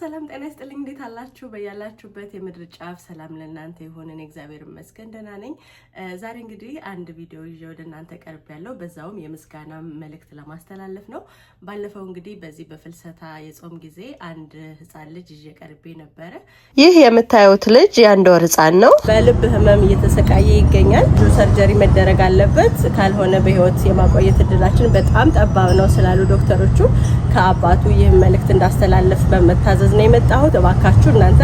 ሰላም ጤና ይስጥልኝ እንዴት አላችሁ በያላችሁበት የምድር ጫፍ ሰላም ለእናንተ ይሁን እኔ እግዚአብሔር ይመስገን ደህና ነኝ ዛሬ እንግዲህ አንድ ቪዲዮ ይዤ ወደ እናንተ ቀርቤያለሁ በዛውም የምስጋና መልእክት ለማስተላለፍ ነው ባለፈው እንግዲህ በዚህ በፍልሰታ የጾም ጊዜ አንድ ህፃን ልጅ ይዤ ቀርቤ ነበር ይህ የምታዩት ልጅ የአንድ ወር ህፃን ነው በልብ ህመም እየተሰቃየ ይገኛል ሰርጀሪ መደረግ አለበት ካልሆነ በህይወት የማቆየት እድላችን በጣም ጠባብ ነው ስላሉ ዶክተሮቹ ከአባቱ ይህ መልእክት እንዳስተላለፍ በመታዘዝ ነው የመጣሁት እባካችሁ እናንተ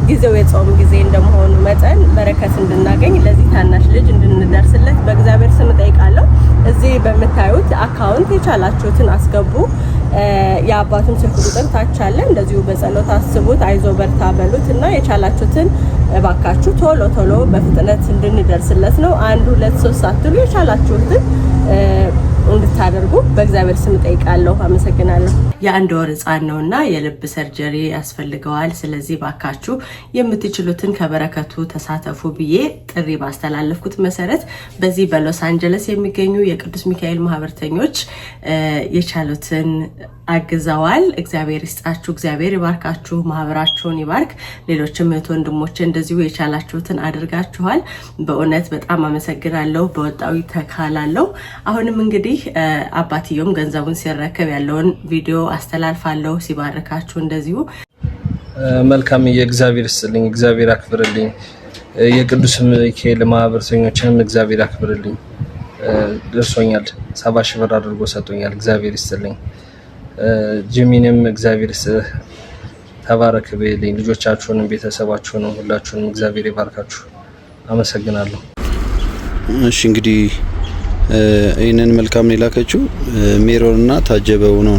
ጊዜው የጾም ጊዜ እንደመሆኑ መጠን በረከት እንድናገኝ ለዚህ ታናሽ ልጅ እንድንደርስለት በእግዚአብሔር ስም ጠይቃለሁ እዚህ በመታዩት አካውንት የቻላችሁትን አስገቡ የአባቱን ስልክ ቁጥር ታች አለ እንደዚሁ በጸሎት አስቡት አይዞ በርታ በሉትና የቻላችሁትን እባካችሁ ቶሎ በፍጥነት እንድንደርስለት ነው 1 2 3 ሳትሉ የቻላችሁትን እንድታደርጉ በእግዚአብሔር ስም ጠይቃለሁ አመሰግናለሁ የአንድ ወር ህፃን ነውና የልብ ሰርጀሪ ያስፈልገዋል ስለዚህ ባካችሁ የምትችሉትን ከበረከቱ ተሳተፉ ብዬ ጥሪ ባስተላለፍኩት መሰረት በዚህ በሎስ አንጀለስ የሚገኙ የቅዱስ ሚካኤል ማህበርተኞች የቻሉትን አግዘዋል እግዚአብሔር ይስጣችሁ እግዚአብሔር ይባርካችሁ ማህበራችሁን ይባርክ ሌሎችም ወንድሞች እንደዚሁ የቻላችሁትን አድርጋችኋል በእውነት በጣም አመሰግናለሁ በወጣው ተካላለው አሁንም እንግዲህ አባትዮም ገንዘቡን ሲረከብ ያለውን ቪዲዮ አስተላልፋለሁ ሲባርካችሁ እንደዚሁ መልካም የእግዚአብሔር ይስጥልኝ እግዚአብሔር አክብርልኝ የቅዱስ ሚካኤል ማህበርተኞችንም እግዚአብሔር አክብርልኝ ደርሶኛል 70 ሺህ ብር አድርጎ ሰጥቶኛል እግዚአብሔር ይስጥልኝ ጂሚንም እግዚአብሔር ተባረክ በልኝ ልጆቻችሁንም ቤተሰባችሁንም ሁላችሁንም እግዚአብሔር ይባርካችሁ አመሰግናለሁ እሺ እንግዲህ ይሄንን መልካም ነው ላከችው ሜሮንና ታጀበው ነው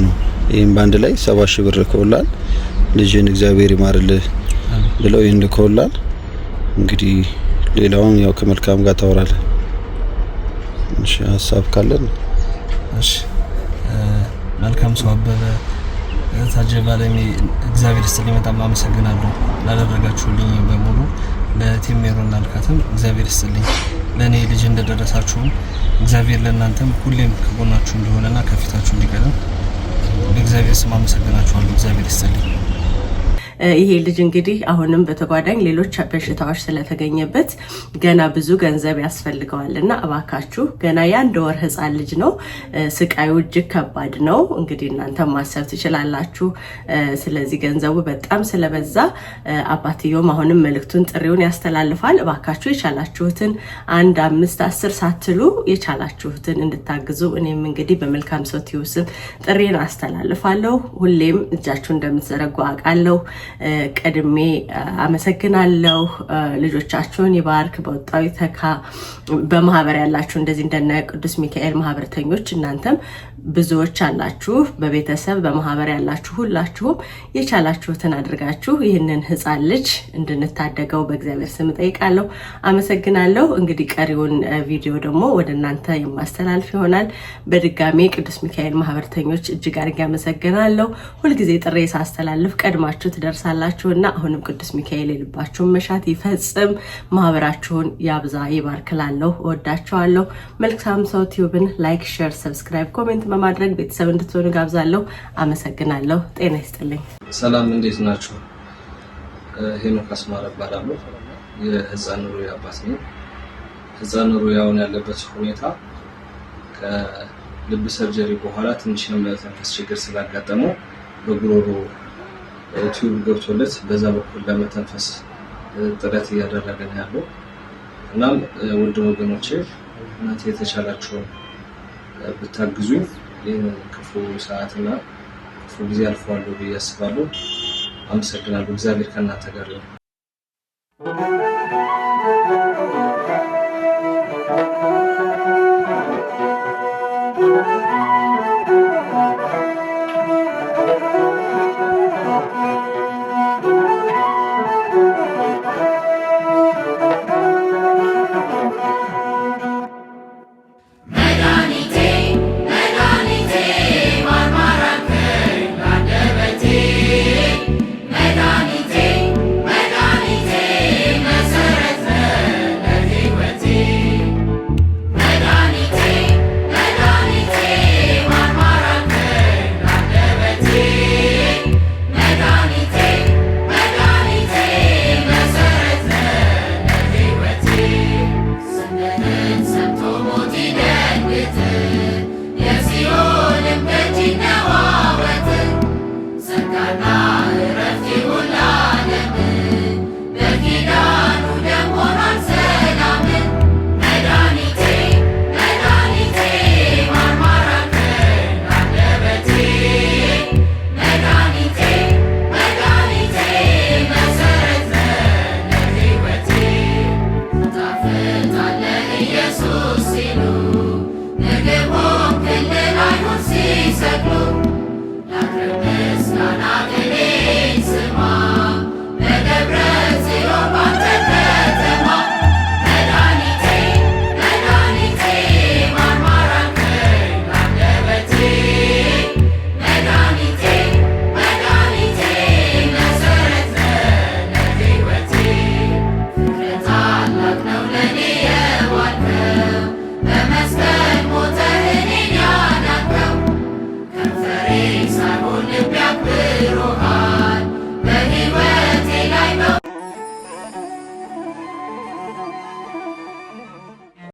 ይሄን ባንድ ላይ 70 ሺህ ብር ከውላል ልጅን እግዚአብሔር ይማርልህ ብለው ይሄን ከውላል እንግዲህ ሌላውን ያው ከመልካም ጋር ታወራለህ እሺ ሐሳብ ካለን እሺ መልካም ሰው አበበ ታጀባ ላይ እግዚአብሔር ይስጥልኝ በጣም አመሰግናለሁ ላደረጋችሁልኝ በሙሉ ለቲም ሜሮን ላልካተም እግዚአብሔር ይስጥልኝ ለኔ ልጅ እንደደረሳችሁ እግዚአብሔር ለእናንተም ሁሌም ከጎናችሁ እንደሆነና ከፊታችሁ እንዲቀርብ በእግዚአብሔር ስም አመሰግናችኋለሁ እግዚአብሔር ይስጥልኝ ይሄ ልጅ እንግዲህ አሁንም በተጓዳኝ ሌሎች በሽታዎች ስለተገኘበት ገና ብዙ ገንዘብ ያስፈልገዋልና አባካችሁ ገና የአንድ ወር ህፃን ልጅ ነው ስቃዩ እጅግ ከባድ ነው እንግዲህ እናንተ ማሰብ ትችላላችሁ ስለዚህ ገንዘቡ በጣም ስለበዛ አባትዮም አሁንም መልእክቱን ጥሪውን ያስተላልፋል አባካችሁ የቻላችሁትን 1 5 10 ሳትሉ የቻላችሁትን እንድታግዙ እኔም እንግዲህ በመልካም ሰው ትዩስም ጥሪን አስተላልፋለሁ ሁሌም እጃችሁ እንደምትዘረጉ አቃለሁ ቀድሜ አመሰግናለሁ ልጆቻችሁን ይባርክ በወጣው ተካ በማህበር ያላችሁ እንደዚህ እንደነ ቅዱስ ሚካኤል ማህበርተኞች እናንተም ብዙዎች አላችሁ በቤተሰብ በማህበር ያላችሁ ሁላችሁም የቻላችሁትን አድርጋችሁ ይሄንን ህፃን ልጅ እንድንታደገው በእግዚአብሔር ስም ጠይቃለሁ አመሰግናለሁ እንግዲህ ቀሪውን ቪዲዮ ደግሞ ወደ እናንተ የማስተላልፍ ይሆናል በድጋሜ ቅዱስ ሚካኤል ማህበርተኞች እጅግ አድርጌ አመሰግናለሁ ሁሉ ጊዜ ጥሬ ሳስተላልፍ ቀድማችሁ ትደርሳላችሁና አሁንም ቅዱስ ሚካኤል የልባችሁን መሻት ይፈጽም ማህበራችሁን ያብዛ ይባርክላለሁ ወዳችኋለሁ መልካም ሰው ቲዩብን ላይክ ሼር ሰብስክራይብ ኮሜንት በማድረግ ቤተሰብ እንድትሆኑ ጋብዛለሁ አመሰግናለሁ ጤና ይስጥልኝ ሰላም እንዴት ናችሁ ሄኖክ አስማረ ባላለው የህፃን ሩያ አባት ነኝ ህፃን ሩያውን ያለበት ሁኔታ ከልብ ሰርጀሪ በኋላ ትንሽ የመተንፈስ ችግር ስላጋጠመው በጉሮሮ ቲዩብ ገብቶለት በዛ በኩል ለመተንፈስ ጥረት እያደረገ ነው ያለው እናም ወንድ ወገኖቼ እናንተ የተቻላችሁ ብታግዙ ክፉ ሰዓትና ክፉ ጊዜ አልፏል ብዬ አስባለሁ አመሰግናለሁ እግዚአብሔር ከእናንተ ጋር ይሁን Medani te, ሲኦልም ደጅ ይነዋወጥ ጸጋና